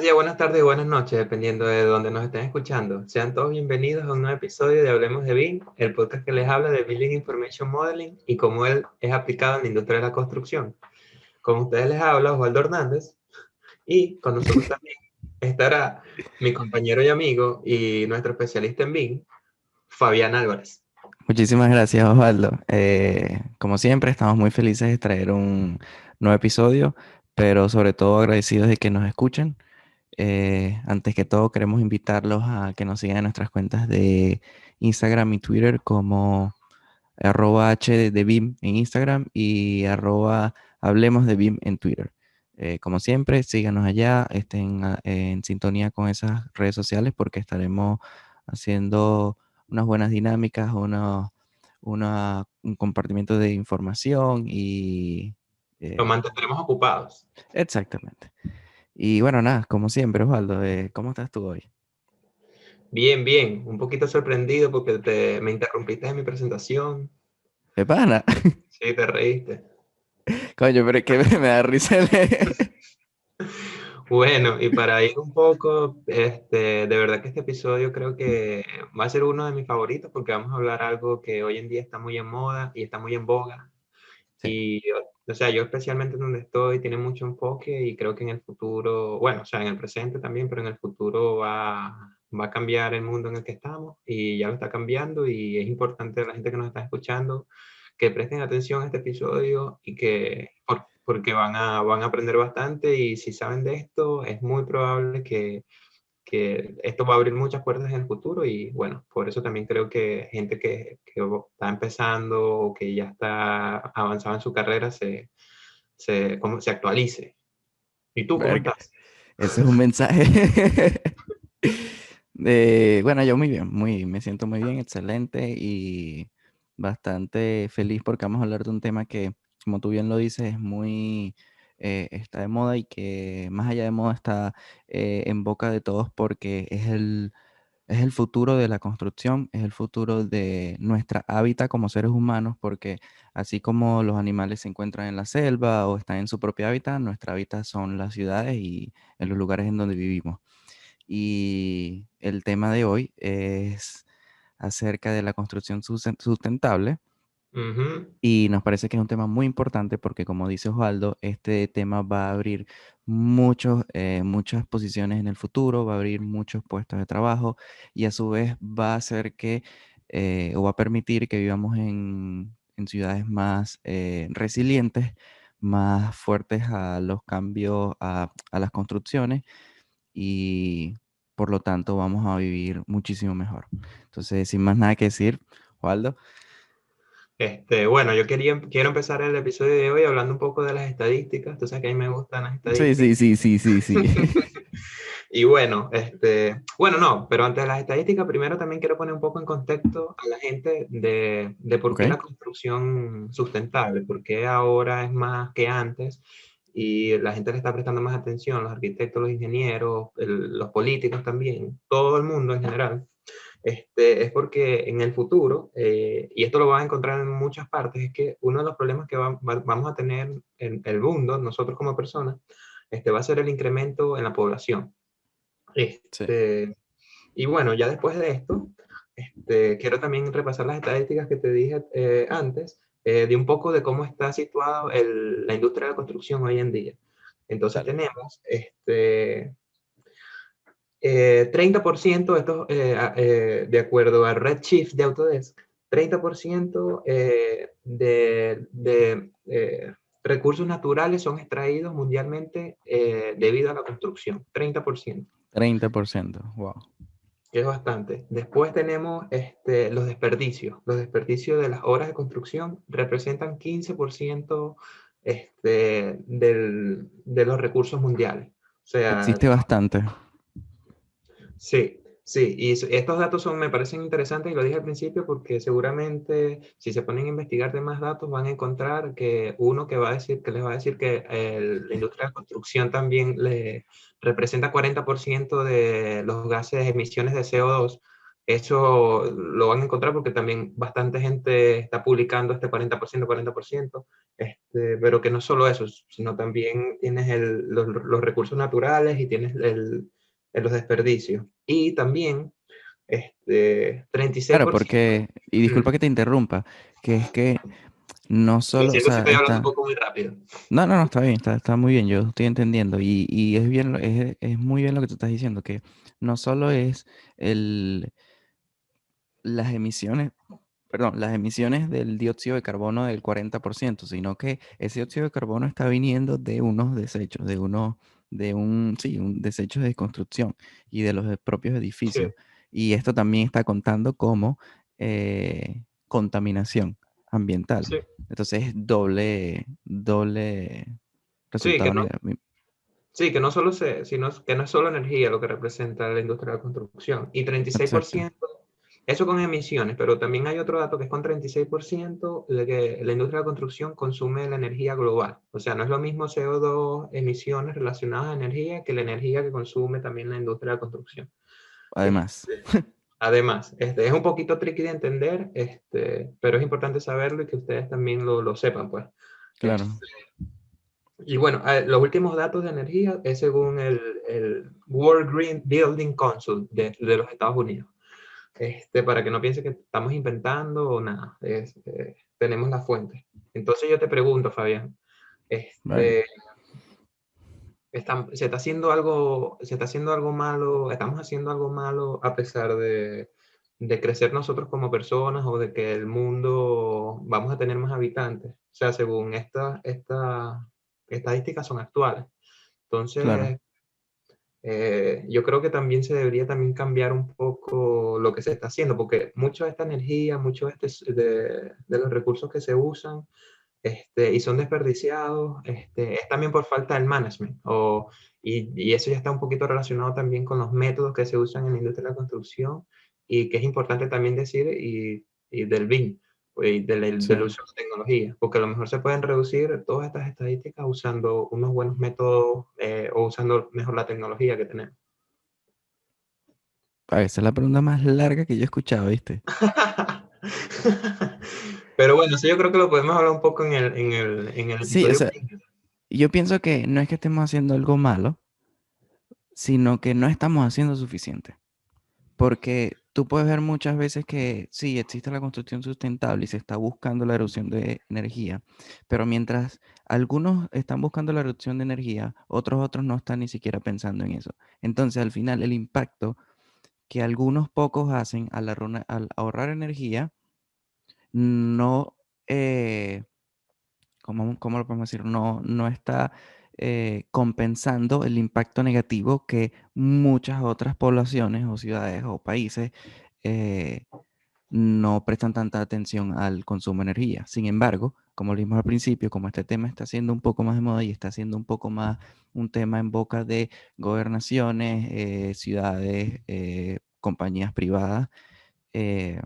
días, buenas tardes y buenas noches, dependiendo de dónde nos estén escuchando. Sean todos bienvenidos a un nuevo episodio de Hablemos de BIM, el podcast que les habla de Building Information Modeling y cómo él es aplicado en la industria de la construcción. Con ustedes les habla Osvaldo Hernández y con nosotros también estará mi compañero y amigo y nuestro especialista en BIM, Fabián Álvarez. Muchísimas gracias, Osvaldo. Como siempre, estamos muy felices de traer un nuevo episodio, pero sobre todo agradecidos de que nos escuchen. Antes que todo, queremos invitarlos a que nos sigan en nuestras cuentas de Instagram y Twitter como @h de BIM en Instagram y @hablemos de BIM en Twitter. Como siempre, síganos allá, estén en sintonía con esas redes sociales porque estaremos haciendo unas buenas dinámicas, un compartimiento de información y Lo eh, mantendremos ocupados. exactamente. Y bueno, nada, como siempre, Osvaldo, ¿cómo estás tú hoy? Bien, bien, un poquito sorprendido porque me interrumpiste en mi presentación. ¿De pana? Sí, te reíste. Coño, pero es que me da risa. Bueno, y para ir un poco, de verdad que este episodio creo que va a ser uno de mis favoritos porque vamos a hablar algo que hoy en día está muy en moda y está muy en boga. Sí, Y, o sea, yo especialmente donde estoy tiene mucho enfoque y creo que en el futuro, bueno, o sea, en el presente también, pero en el futuro va a cambiar el mundo en el que estamos y ya lo está cambiando y es importante a la gente que nos está escuchando que presten atención a este episodio y porque van a aprender bastante y si saben de esto, es muy probable que esto va a abrir muchas puertas en el futuro y bueno, por eso también creo que gente que está empezando o que ya está avanzada en su carrera como se actualice. ¿Y tú cómo verga. estás? Ese es un mensaje. Bueno, yo muy bien, me siento muy bien, excelente y bastante feliz porque vamos a hablar de un tema que, como tú bien lo dices, es está de moda y que más allá de moda está en boca de todos porque es el futuro de la construcción, es el futuro de nuestra hábitat como seres humanos, porque así como los animales se encuentran en la selva o están en su propio hábitat, nuestra hábitat son las ciudades y en los lugares en donde vivimos. Y el tema de hoy es acerca de la construcción sustentable. Ujú. Y nos parece que es un tema muy importante porque, como dice Osvaldo, este tema va a abrir muchas posiciones en el futuro, va a abrir muchos puestos de trabajo y a su vez va a hacer o va a permitir que vivamos en ciudades más resilientes, más fuertes a los cambios, a las construcciones y por lo tanto vamos a vivir muchísimo mejor. Entonces, sin más nada que decir, Osvaldo. Bueno, quiero empezar el episodio de hoy hablando un poco de las estadísticas. Tú sabes que a mí me gustan las Sí, sí, estadísticas. sí, sí, sí, sí. Y bueno, bueno, no, pero antes de las estadísticas, primero también quiero poner un poco en contexto a la gente de por Ok. qué la construcción sustentable, por qué ahora es más que antes y la gente le está prestando más atención, los arquitectos, los ingenieros, los políticos también, todo el mundo en general. Es porque en el futuro, y esto lo vas a encontrar en muchas partes, es que uno de los problemas que vamos a tener en el mundo, nosotros como personas, va a ser el incremento en la población. Sí. Este, y bueno, ya después de esto, quiero también repasar las estadísticas que te dije antes, de un poco de cómo está situado la industria de la construcción hoy en día. Entonces Dale. tenemos 30%, de acuerdo a Redshift de Autodesk, 30% de recursos naturales son extraídos mundialmente debido a la construcción, 30%. 30%. Wow. Que es bastante. Después tenemos los desperdicios. Los desperdicios de las obras de construcción representan 15% de los recursos mundiales. O sea, Existe bastante. sí, sí. Y estos datos me parecen interesantes y lo dije al principio porque seguramente si se ponen a investigar de más datos van a encontrar que uno que les va a decir que la industria de la construcción también le representa 40% de los gases de emisiones de CO2. Eso lo van a encontrar porque también bastante gente está publicando 40%. pero que no solo eso, sino también tienes los recursos naturales y tienes los desperdicios. Y también Claro, 36%. porque, y Mm, disculpa que te interrumpa, que es que no lo solo, o siento si sea, estoy hablando un está, poco muy rápido. no, no, no, está bien, está muy bien, yo estoy entendiendo, y es bien, es muy bien lo que tú estás diciendo, que no solo es el, las emisiones, perdón, las emisiones del dióxido de carbono del 40%, sino que ese dióxido de carbono está viniendo de unos desechos, sí, un desecho de construcción y de los propios Sí, edificios. Y esto también está contando como contaminación ambiental. sí, Entonces es doble sí, que resultado no, negativo. sí, que no solo sino que no es solo energía lo que representa la industria de la construcción. Y Exacto. 36%, eso con emisiones, pero también hay otro dato que es con 36% de que la industria de la construcción consume la energía global. O sea, no es lo mismo CO2 emisiones relacionadas a energía que la energía que consume también la industria de la construcción. Además, Este, además, es un poquito tricky de entender, pero es importante saberlo y que ustedes también lo sepan, pues. claro, Y bueno, los últimos datos de energía es según el World Green Building Council de los Estados Unidos. Para que no piense que estamos inventando o nada, tenemos la fuente. Entonces yo te pregunto, Fabián, vale. este, se está haciendo algo malo, estamos haciendo algo malo a pesar de crecer nosotros como personas o de que el mundo vamos a tener más habitantes. O sea, según estas estadísticas son actuales. Claro. Entonces, yo creo que también se debería también cambiar un poco lo que se está haciendo, porque mucho de esta energía, mucho de los recursos que se usan y son desperdiciados, es también por falta del management. Y eso ya está un poquito relacionado también con los métodos que se usan en la industria de la construcción y que es importante también decir y del BIM y Sí. del uso de tecnología, porque a lo mejor se pueden reducir todas estas estadísticas usando unos buenos métodos o usando mejor la tecnología que tenemos. Esa es la pregunta más larga que yo he escuchado, ¿viste? Pero bueno, eso yo creo que lo podemos hablar un poco en el Sí, o episodio. sea, yo pienso que no es que estemos haciendo algo malo, sino que no estamos haciendo suficiente. Porque tú puedes ver muchas veces que sí, existe la construcción sustentable y se está buscando la reducción de energía, pero mientras algunos están buscando la reducción de energía, otros no están ni siquiera pensando en eso. Entonces, al final, el impacto que algunos pocos hacen al ahorrar energía, no, ¿cómo lo podemos decir? No está compensando el impacto negativo que muchas otras poblaciones o ciudades o países eh, no prestan tanta atención al consumo de energía. Sin embargo, como lo vimos al principio, como este tema está siendo un poco más de moda y está siendo un poco más un tema en boca de gobernaciones, ciudades, compañías privadas, eh,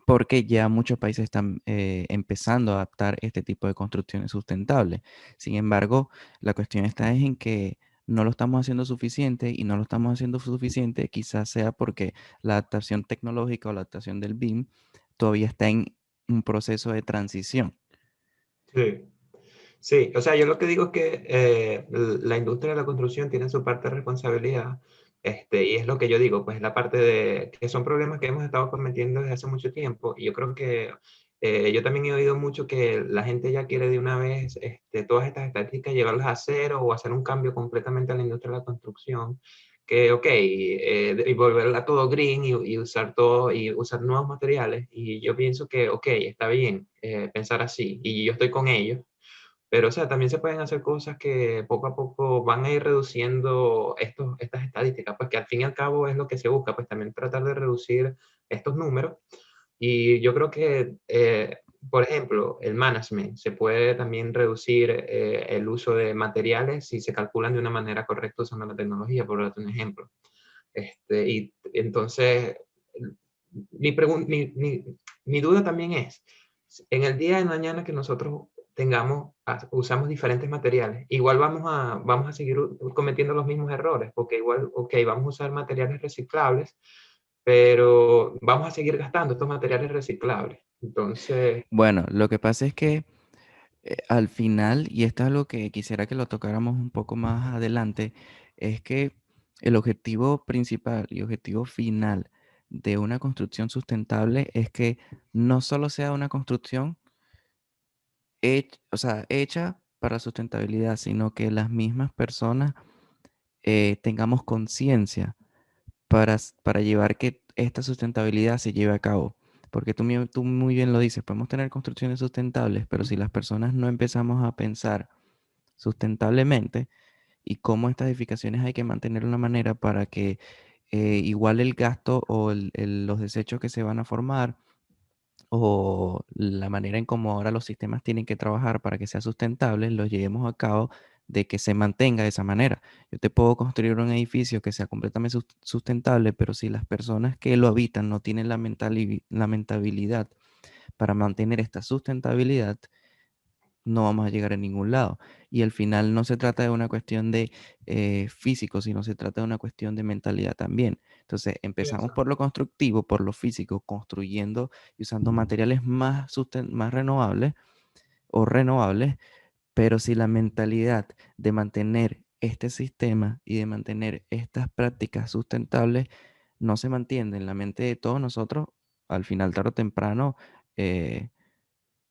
porque ya muchos países están empezando a adaptar este tipo de construcciones sustentables. Sin embargo, la cuestión está es en que no lo estamos haciendo suficiente y no lo estamos haciendo suficiente, quizás sea porque la adaptación tecnológica o la adaptación del BIM todavía está en un proceso de transición. Sí. Sí, o sea, yo lo que digo es que la industria de la construcción tiene su parte de responsabilidad, y es lo que yo digo, pues la parte de que son problemas que hemos estado cometiendo desde hace mucho tiempo, y yo creo que yo también he oído mucho que la gente ya quiere de una vez todas estas estadísticas llevarlas a cero o hacer un cambio completamente a la industria de la construcción, que ok, y volverla todo green y usar todo y usar nuevos materiales, y yo pienso que ok, está bien pensar así, y yo estoy con ellos, pero, o sea, también se pueden hacer cosas que poco a poco van a ir reduciendo estas estadísticas, pues que al fin y al cabo es lo que se busca, pues también tratar de reducir estos números. Y yo creo que, por ejemplo, el management, se puede también reducir el uso de materiales si se calculan de una manera correcta usando la tecnología, por darte un ejemplo. Y entonces, mi duda también es, en el día de mañana que nosotros usamos diferentes materiales, igual vamos a seguir cometiendo los mismos errores, porque igual, ok, vamos a usar materiales reciclables, pero vamos a seguir gastando estos materiales reciclables. Entonces, Bueno, lo que pasa es que al final, y esto es algo que quisiera que lo tocáramos un poco más adelante, es que el objetivo principal y objetivo final de una construcción sustentable es que no solo sea una construcción o sea, hecha para sustentabilidad, sino que las mismas personas tengamos conciencia para llevar que esta sustentabilidad se lleve a cabo. Porque tú muy bien lo dices, podemos tener construcciones sustentables, pero si las personas no empezamos a pensar sustentablemente y cómo estas edificaciones hay que mantener de una manera para que igual el gasto o los desechos que se van a formar o la manera en cómo ahora los sistemas tienen que trabajar para que sea sustentable, los llevemos a cabo de que se mantenga de esa manera. Yo te puedo construir un edificio que sea completamente sustentable, pero si las personas que lo habitan no tienen la mentabilidad para mantener esta sustentabilidad, no vamos a llegar a ningún lado. Y al final no se trata de una cuestión de físico, sino se trata de una cuestión de mentalidad también. Entonces, empezamos por lo constructivo, por lo físico, construyendo y usando materiales más renovables o renovables, pero si la mentalidad de mantener este sistema y de mantener estas prácticas sustentables no se mantiene en la mente de todos nosotros, al final, tarde o temprano, eh,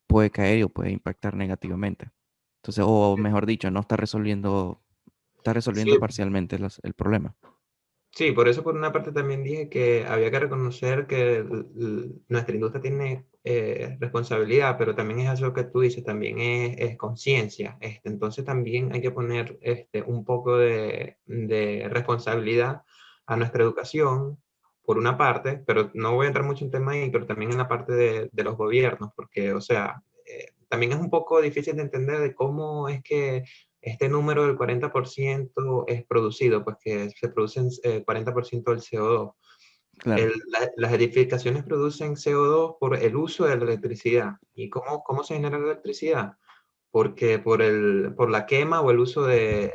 puede caer o puede impactar negativamente. Entonces, o mejor dicho, no está resolviendo Sí, parcialmente el problema. sí, por eso por una parte también dije que había que reconocer que nuestra industria tiene responsabilidad, pero también es eso que tú dices, también es conciencia. Entonces también hay que poner un poco de responsabilidad a nuestra educación, por una parte, pero no voy a entrar mucho en tema ahí, pero también en la parte de los gobiernos, porque, o sea, también es un poco difícil de entender de cómo es que este número del 40% es producido, pues que se producen 40% del CO2. Claro. Las edificaciones producen CO2 por el uso de la electricidad. ¿Y cómo se genera la electricidad? Porque por la quema o el uso de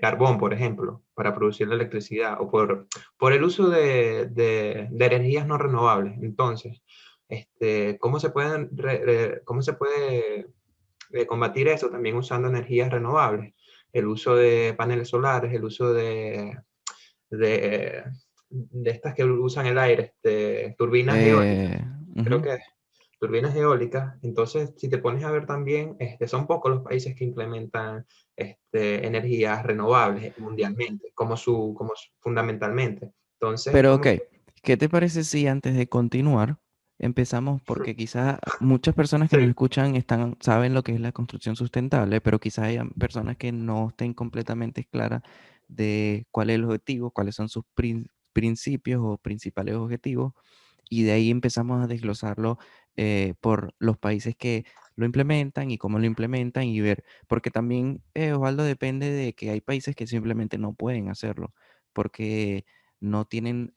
carbón, por ejemplo, para producir la electricidad, o por el uso de energías no renovables. Entonces, ¿cómo se puede combatir eso también usando energías renovables? El uso de paneles solares, el uso de, de estas que usan el aire, turbinas eólicas, Eh, creo Ujú. que turbinas eólicas. Entonces, si te pones a ver también, son pocos los países que implementan energías renovables mundialmente, fundamentalmente. Entonces, es Pero ok, como que, ¿qué te parece si antes de continuar empezamos? Porque quizás muchas personas que nos sí, escuchan saben lo que es la construcción sustentable, pero quizás hay personas que no estén completamente claras de cuál es el objetivo, cuáles son sus principios o principales objetivos, y de ahí empezamos a desglosarlo por los países que lo implementan y cómo lo implementan y ver, porque también, Osvaldo, depende de que hay países que simplemente no pueden hacerlo, porque no tienen,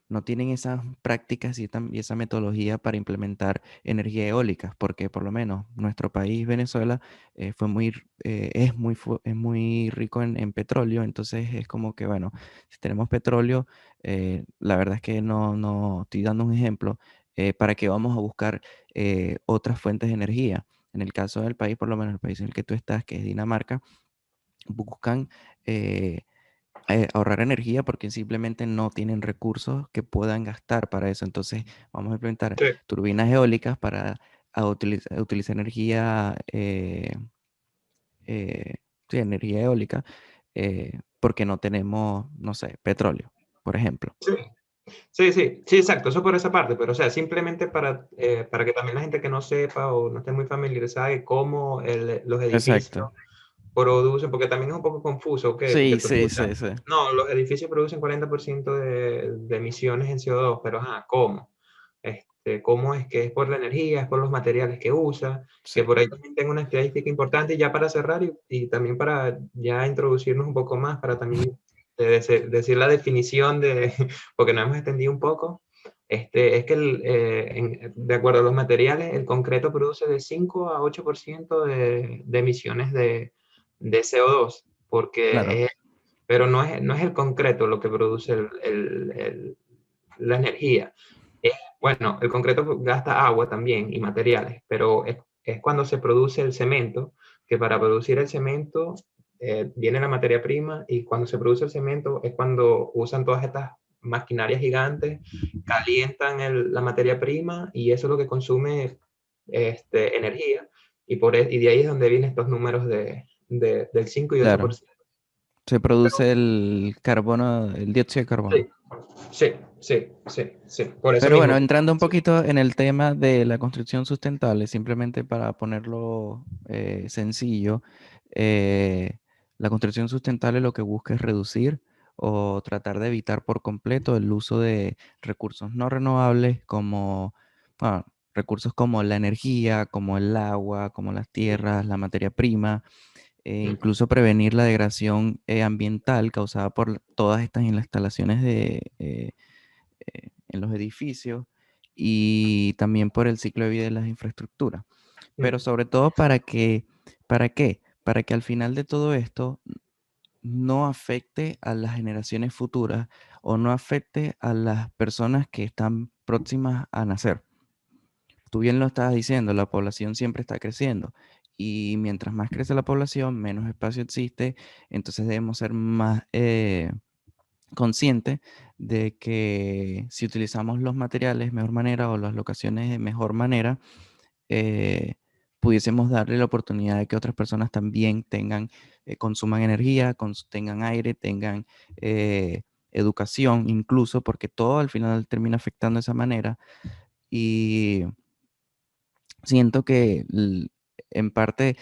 no tienen esas prácticas y esa metodología para implementar energía eólica, porque por lo menos nuestro país, Venezuela, es muy rico en petróleo, entonces es como que, bueno, si tenemos petróleo, la verdad es que no estoy dando un ejemplo, ¿para qué vamos a buscar otras fuentes de energía? En el caso del país, por lo menos el país en el que tú estás, que es Dinamarca, buscan eh, ahorrar energía porque simplemente no tienen recursos que puedan gastar para eso. Entonces, vamos a implementar sí, turbinas eólicas para utilizar energía, eh, sí, energía eólica, porque no tenemos, no sé, petróleo, por ejemplo. sí. Sí, sí, sí, exacto, eso por esa parte, pero o sea, simplemente para que también la gente que no sepa o no esté muy familiarizada de cómo los edificios Exacto. producen, porque también es un poco confuso, que Sí, tú sí, escuchas, sí, sí. no, los edificios producen 40% de emisiones en CO2, pero ajá, ¿cómo? ¿Cómo es que es por la energía, es por los materiales que usa? Sí. Que por ahí también tengo una estadística importante ya para cerrar y también para ya introducirnos un poco más, para también decir la definición de, porque nos hemos extendido un poco, es que de acuerdo a los materiales, el concreto produce de 5 a 8% de emisiones de CO2, Claro. pero no es el concreto lo que produce la energía, Bueno, el concreto gasta agua también y materiales, pero es cuando se produce el cemento, que para producir el cemento viene la materia prima y cuando se produce el cemento es cuando usan todas estas maquinarias gigantes, calientan la materia prima y eso es lo que consume energía y de ahí es donde vienen estos números del 5 y Claro, 8%. se Pero produce el carbono, el dióxido de carbono. sí, sí, sí, sí, sí, por eso Pero bueno, mismo. entrando un poquito en el tema de la construcción sustentable, simplemente para ponerlo sencillo, eh, la construcción sustentable lo que busca es reducir o tratar de evitar por completo el uso de recursos no renovables como, bueno, recursos como la energía, como el agua, como las tierras, la materia prima, e Ujú, incluso prevenir la degradación ambiental causada por todas estas instalaciones en los edificios y también por el ciclo de vida de las infraestructuras. Pero ujú. sobre todo ¿para qué? Para que al final de todo esto no afecte a las generaciones futuras o no afecte a las personas que están próximas a nacer. Tú bien lo estabas diciendo, la población siempre está creciendo y mientras más crece la población, menos espacio existe, entonces debemos ser más conscientes de que si utilizamos los materiales de mejor manera o las locaciones de mejor manera, eh, pudiésemos darle la oportunidad de que otras personas también tengan, consuman energía, tengan aire, tengan eh, educación, incluso, porque todo al final termina afectando de esa manera. Y siento que en parte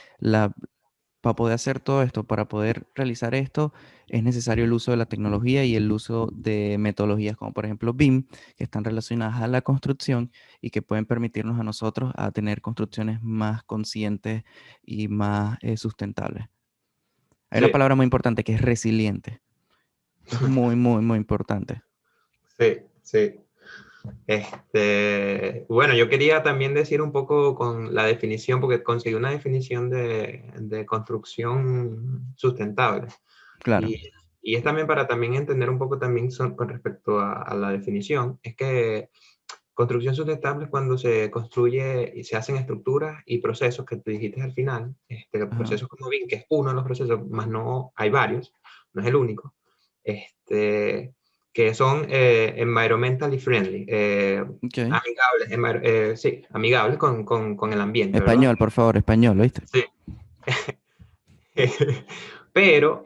para poder hacer todo esto, para poder realizar esto, es necesario el uso de la tecnología y el uso de metodologías como por ejemplo BIM, que están relacionadas a la construcción y que pueden permitirnos a nosotros a tener construcciones más conscientes y más sustentables. Hay una Sí, palabra muy importante que es resiliente. Es muy, muy, muy importante. sí, sí. Bueno, yo quería también decir un poco con la definición, porque conseguí una definición de construcción sustentable. Claro. Y, y es también para también entender un poco también con respecto a la definición. Es que construcción sustentable es cuando se construye y se hacen estructuras y procesos que tú dijiste al final, Ajá. procesos como BIM, que es uno de los procesos, más no hay varios, no es el único, que son environmentally friendly, Ok. amigables, sí, amigables con el ambiente, ¿verdad? Español, por favor, español, ¿oíste? Sí. Pero,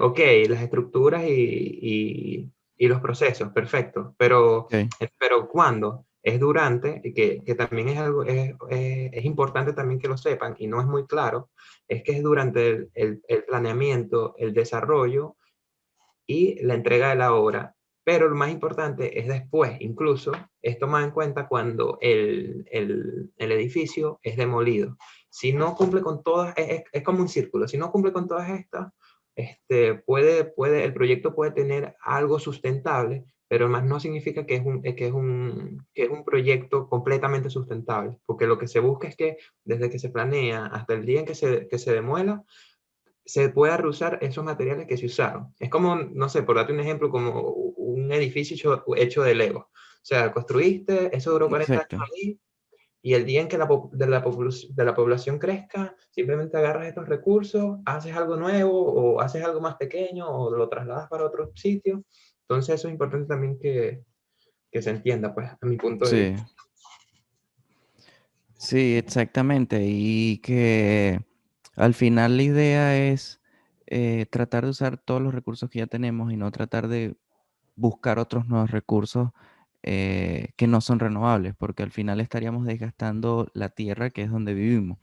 ok, las estructuras y los procesos, perfecto, Ok. pero ¿cuándo? Es durante, que también es algo, es importante también que lo sepan y no es muy claro, es que es durante el planeamiento, el desarrollo y la entrega de la obra. Pero lo más importante es después, incluso es tomado en cuenta cuando el edificio es demolido. Si no cumple con todas, es como un círculo, si no cumple con todas estas, el proyecto puede tener algo sustentable, pero más no significa que es un proyecto completamente sustentable, porque lo que se busca es que desde que se planea hasta el día en que se demuela, se pueda reusar esos materiales que se usaron. Es como, no sé, por darte un ejemplo, como un edificio hecho de Lego. O sea, construiste, eso duró 40 años Exacto. ahí, y el día en que de la población crezca, simplemente agarras estos recursos, haces algo nuevo, o haces algo más pequeño, o lo trasladas para otro sitio. Entonces eso es importante también que se entienda, pues, a mi punto de Sí. vista. Sí, exactamente. Y que al final la idea es tratar de usar todos los recursos que ya tenemos y no tratar de buscar otros nuevos recursos que no son renovables, porque al final estaríamos desgastando la tierra que es donde vivimos.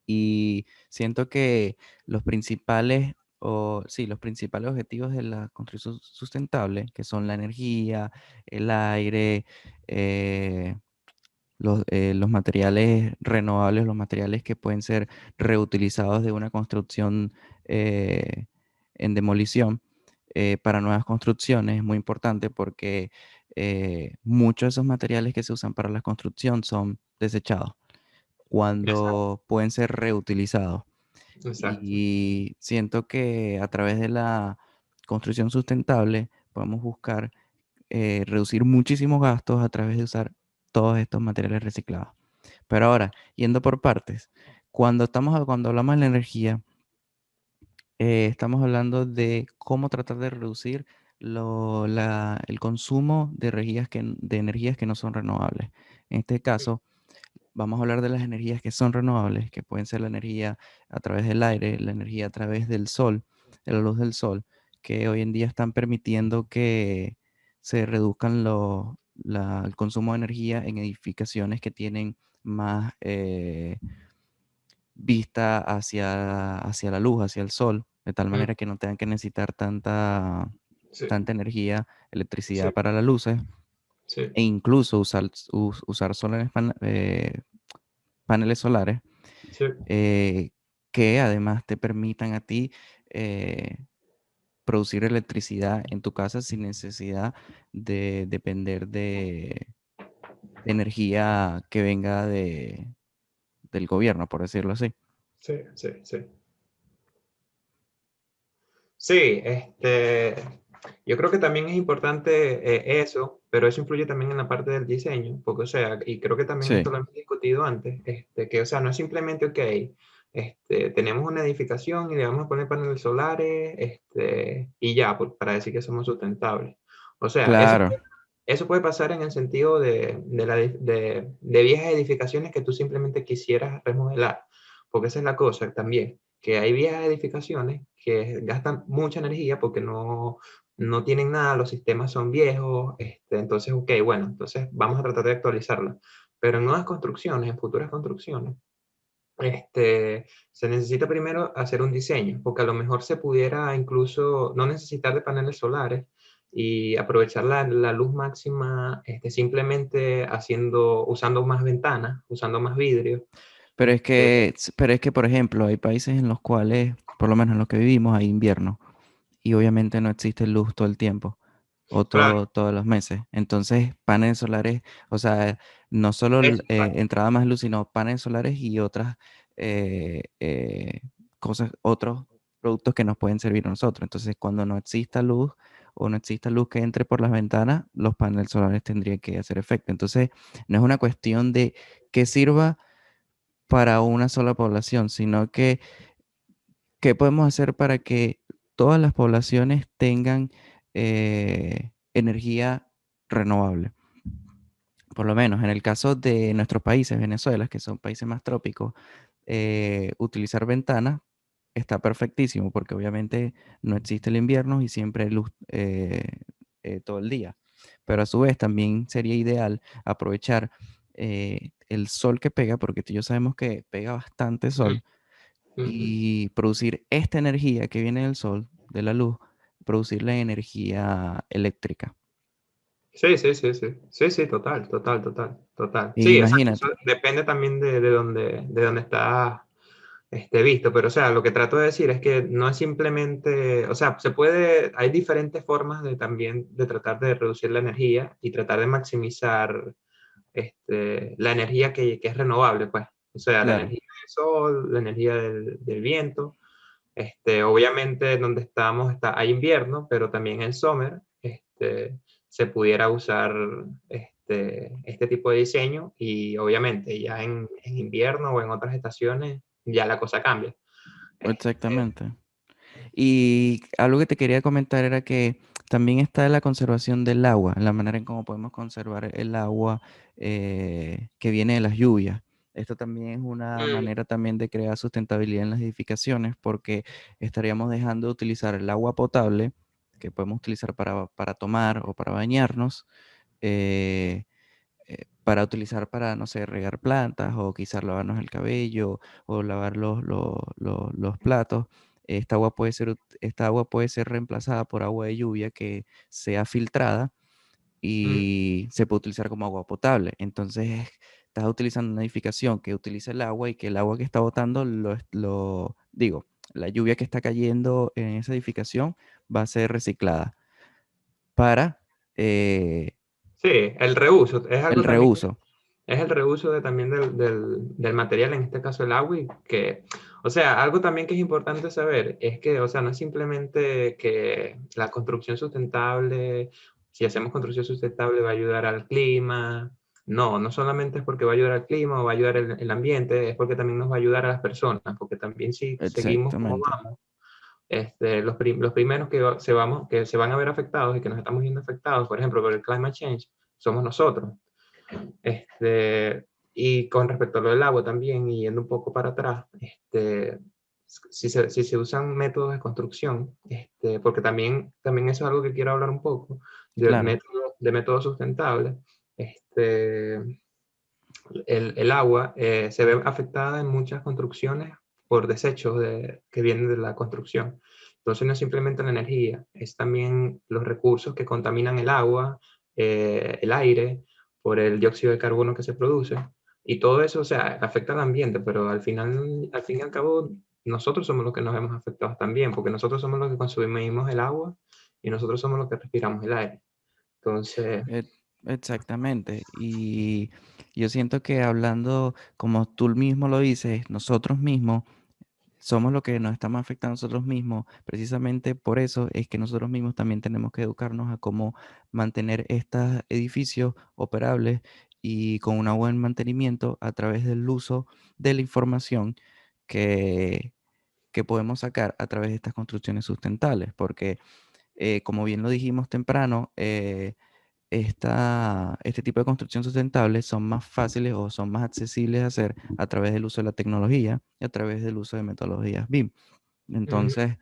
Y siento que los principales, sí, los principales objetivos de la construcción sustentable, que son la energía, el aire, los materiales renovables, los materiales que pueden ser reutilizados de una construcción eh, en demolición para nuevas construcciones, es muy importante porque muchos de esos materiales que se usan para la construcción son desechados Exacto. cuando pueden ser reutilizados. Exacto. Y siento que a través de la construcción sustentable podemos buscar reducir muchísimos gastos a través de usar todos estos materiales reciclados. Pero ahora, yendo por partes, cuando hablamos de la energía, estamos hablando de cómo tratar de reducir el consumo de energías que no son renovables. En este caso, vamos a hablar de las energías que son renovables, que pueden ser la energía a través del aire, la energía a través del sol, de la luz del sol, que hoy en día están permitiendo que se reduzcan el consumo de energía en edificaciones que tienen más vista hacia la luz, hacia el sol, de tal Mm, manera que no tengan que necesitar sí, tanta energía, sí, electricidad para las luces, sí, e incluso usar paneles solares sí, eh, que además te permitan a ti eh, producir electricidad en tu casa sin necesidad de depender de energía que venga del gobierno, por decirlo así. sí, sí, sí. Sí, yo creo que también es importante eso, pero eso influye también en la parte del diseño, porque, o sea, y creo que también Sí, esto lo hemos discutido antes, que, o sea, no es simplemente, ok, tenemos una edificación y le vamos a poner paneles solares, y ya, para decir que somos sustentables. O sea, claro. eso puede pasar en el sentido de viejas edificaciones que tú simplemente quisieras remodelar, porque esa es la cosa también, que hay viejas edificaciones que gastan mucha energía porque no tienen nada, los sistemas son viejos, entonces, ok, bueno, entonces vamos a tratar de actualizarla. Pero en nuevas construcciones, en futuras construcciones, se necesita primero hacer un diseño, porque a lo mejor se pudiera incluso no necesitar de paneles solares y aprovechar la luz máxima, simplemente usando más ventanas, usando más vidrio. Pero es que, por ejemplo, hay países en los cuales, por lo menos en los que vivimos, hay invierno y obviamente no existe luz todo el tiempo o Claro, todos los meses. Entonces, paneles solares, o sea, no solo eso, entrada más luz, sino paneles solares y otras eh, eh, cosas, otros productos que nos pueden servir a nosotros. Entonces, cuando no exista luz o no exista luz que entre por las ventanas, los paneles solares tendrían que hacer efecto. Entonces, no es una cuestión de que sirva para una sola población, sino que qué podemos hacer para que todas las poblaciones tengan energía renovable. Por lo menos en el caso de nuestros países, Venezuela, que son países más trópicos, utilizar ventanas está perfectísimo porque obviamente no existe el invierno y siempre hay luz todo el día. Pero a su vez también sería ideal aprovechar el sol que pega, porque tú y yo sabemos que pega bastante mm, sol, ujú. y producir esta energía que viene del sol, de la luz, producirla en energía eléctrica. Sí, sí, sí, sí. Sí, sí, total, total, total, total. Y Sí, exacto. Eso imagínate, depende también de dónde está visto, pero o sea, lo que trato de decir es que no es simplemente, o sea, hay diferentes formas de también de tratar de reducir la energía y tratar de maximizar la energía que es renovable, pues. O sea, la claro, energía del sol, la energía del viento. Obviamente donde estamos hay invierno, pero también en summer, se pudiera usar este tipo de diseño y obviamente ya en invierno o en otras estaciones ya la cosa cambia. Este, exactamente. Y algo que te quería comentar era que también está la conservación del agua, la manera en cómo podemos conservar el agua que viene de las lluvias. Esto también es una mm, manera también de crear sustentabilidad en las edificaciones porque estaríamos dejando de utilizar el agua potable que podemos utilizar para tomar o para bañarnos, eh, para utilizar para, no sé, regar plantas o quizás lavarnos el cabello o lavar los platos. Esta agua puede ser reemplazada por agua de lluvia que sea filtrada mm. y se puede utilizar como agua potable. Entonces, estás utilizando una edificación que utiliza el agua y que el agua que está botando, digo, la lluvia que está cayendo en esa edificación va a ser reciclada para Sí, el reuso es el algo también. reuso. Es el reuso también del material, en este caso el agua, y que, o sea, algo también que es importante saber es que, o sea, no es simplemente que la construcción sustentable si hacemos construcción sustentable va a ayudar al clima. No, no solamente es porque va a ayudar al clima o va a ayudar el ambiente, es porque también nos va a ayudar a las personas, porque también si seguimos como Exactamente. vamos, los primeros que se van a ver afectados y que nos estamos viendo afectados, por ejemplo, por el climate change, somos nosotros. Y con respecto a lo del agua también, y yendo un poco para atrás, si se usan métodos de construcción, porque también eso es algo que quiero hablar un poco, Claro, de métodos sustentables, el agua se ve afectada en muchas construcciones por desechos que vienen de la construcción. Entonces no es simplemente la energía, es también los recursos que contaminan el agua, el aire, por el dióxido de carbono que se produce. Y todo eso, o sea, afecta al ambiente, pero al final, al fin y al cabo, nosotros somos los que nos vemos afectados también, porque nosotros somos los que consumimos el agua y nosotros somos los que respiramos el aire. Entonces, e- exactamente. Y yo siento que hablando, como tú mismo lo dices, nosotros mismos somos lo que nos estamos afectando a nosotros mismos. Precisamente por eso es que nosotros mismos también tenemos que educarnos a cómo mantener estos edificios operables y con un buen mantenimiento a través del uso de la información que, que podemos sacar a través de estas construcciones sustentables. Porque, como bien lo dijimos temprano, este tipo de construcción sustentable son más fáciles o son más accesibles de hacer a través del uso de la tecnología y a través del uso de metodologías BIM. ujú, Entonces,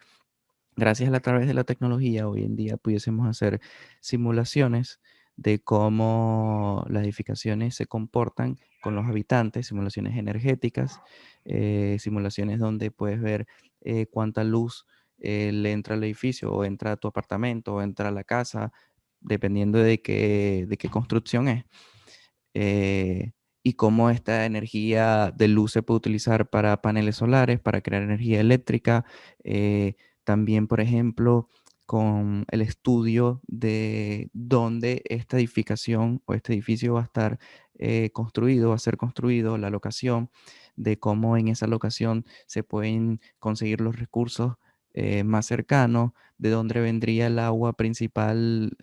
gracias a través de la tecnología, hoy en día pudiésemos hacer simulaciones de cómo las edificaciones se comportan con los habitantes, simulaciones energéticas, simulaciones donde puedes ver cuánta luz le entra al edificio o entra a tu apartamento o entra a la casa, dependiendo de qué construcción es. Y cómo esta energía de luz se puede utilizar para paneles solares, para crear energía eléctrica. También, por ejemplo, con el estudio de dónde esta edificación o este edificio va a estar construido, va a ser construido, la locación, de cómo en esa locación se pueden conseguir los recursos más cercanos, de dónde vendría el agua principal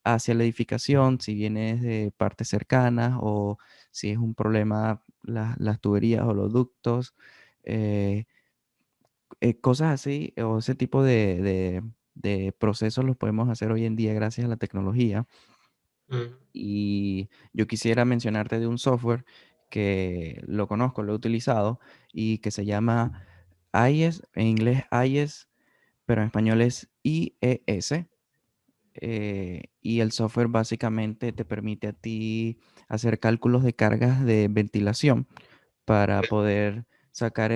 hacia la edificación, si viene de partes cercanas o si es un problema las tuberías o los ductos, eh, cosas así, o ese tipo de procesos los podemos hacer hoy en día gracias a la tecnología. ujú, Y yo quisiera mencionarte de un software que lo conozco, lo he utilizado y que se llama IES, en inglés IES, pero en español es IES. Y el software básicamente te permite a ti hacer cálculos de cargas de ventilación para poder sacar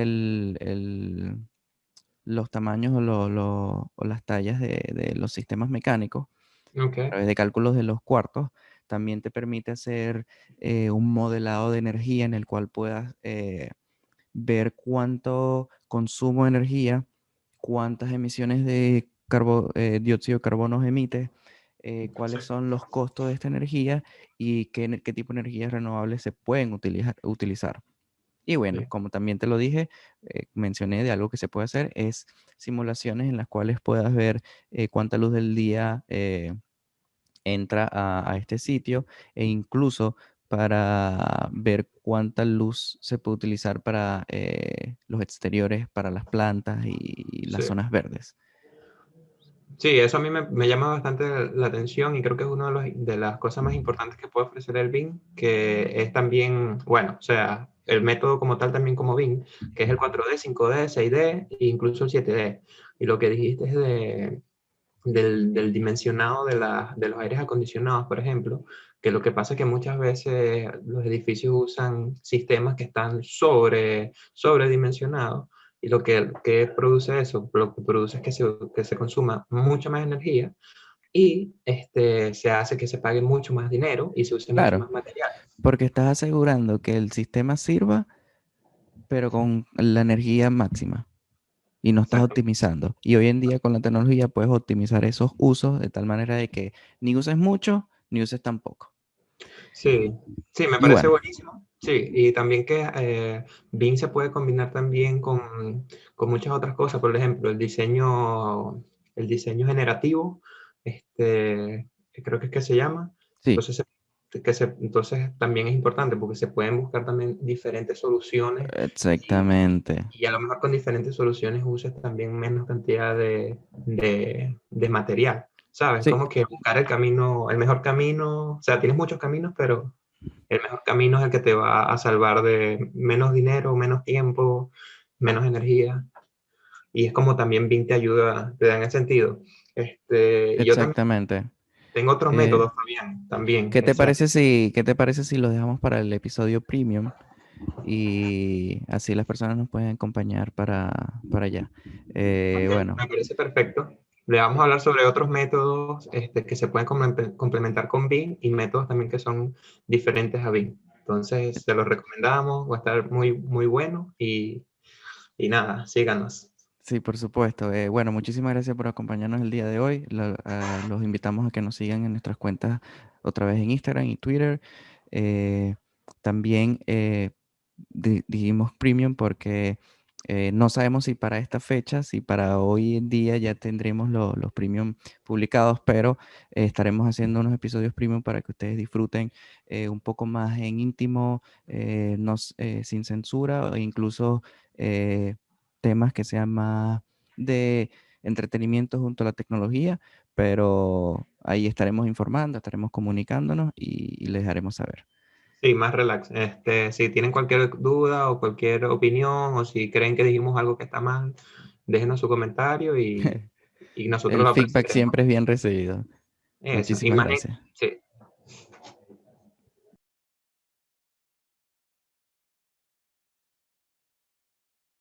los tamaños o las tallas de los sistemas mecánicos ok, a través de cálculos de los cuartos. También te permite hacer un modelado de energía en el cual puedas ver cuánto consumo de energía, cuántas emisiones de dióxido de carbono emite, cuáles son los costos de esta energía y qué tipo de energías renovables se pueden utilizar. Y bueno, sí, como también te lo dije, mencioné de algo que se puede hacer, es simulaciones en las cuales puedas ver cuánta luz del día entra a este sitio e incluso para ver cuánta luz se puede utilizar para los exteriores, para las plantas y las sí. zonas verdes. Sí, eso a mí me llama bastante la atención y creo que es una de las cosas más importantes que puede ofrecer el BIM, que es también, bueno, o sea, el método como tal también como BIM, que es el 4D, 5D, 6D e incluso el 7D. Y lo que dijiste es del dimensionado de los aires acondicionados, por ejemplo, que lo que pasa es que muchas veces los edificios usan sistemas que están sobredimensionados y que produce eso, lo que produce es que se consuma mucha más energía y se hace que se pague mucho más dinero y se use mucho Claro, más material. porque estás asegurando que el sistema sirva, pero con la energía máxima y no estás Exacto. optimizando. Y hoy en día con la tecnología puedes optimizar esos usos de tal manera de que ni uses mucho ni uses tan poco. Sí, sí, me Y parece bueno, buenísimo. Sí, y también que BIM se puede combinar también con muchas otras cosas, por ejemplo, el diseño generativo. creo que es que se llama. Sí, Entonces, entonces también es importante porque se pueden buscar también diferentes soluciones exactamente. y a lo mejor con diferentes soluciones uses también menos cantidad de material, ¿sabes? Sí, Como que buscar el camino, el mejor camino, o sea, tienes muchos caminos, pero el mejor camino es el que te va a salvar de menos dinero, menos tiempo, menos energía. Y es como también BIM te ayuda, te da en ese sentido. Yo también exactamente. tengo otros Eh, métodos también, o sea, ¿Qué te parece si los dejamos para el episodio premium? Y así las personas nos pueden acompañar para allá. Bueno, me parece perfecto. Le vamos a hablar sobre otros métodos que se pueden complementar con BIM y métodos también que son diferentes a BIM. Entonces, se los recomendamos, va a estar muy, muy bueno y nada, síganos. sí, por supuesto. Bueno, muchísimas gracias por acompañarnos el día de hoy. Los invitamos a que nos sigan en nuestras cuentas otra vez en Instagram y Twitter. Eh, También dijimos premium porque no sabemos si para esta fecha, si para hoy en día ya tendremos los premium publicados, pero estaremos haciendo unos episodios premium para que ustedes disfruten un poco más en íntimo, sin censura e incluso temas que sean más de entretenimiento junto a la tecnología, pero ahí estaremos informando, estaremos comunicándonos y les haremos saber. Sí, más relax. Si tienen cualquier duda o cualquier opinión o si creen que dijimos algo que está mal, déjenos su comentario y nosotros El lo feedback apreciaremos. siempre es bien recibido. Eso. Y Muchísimas más en, gracias. sí.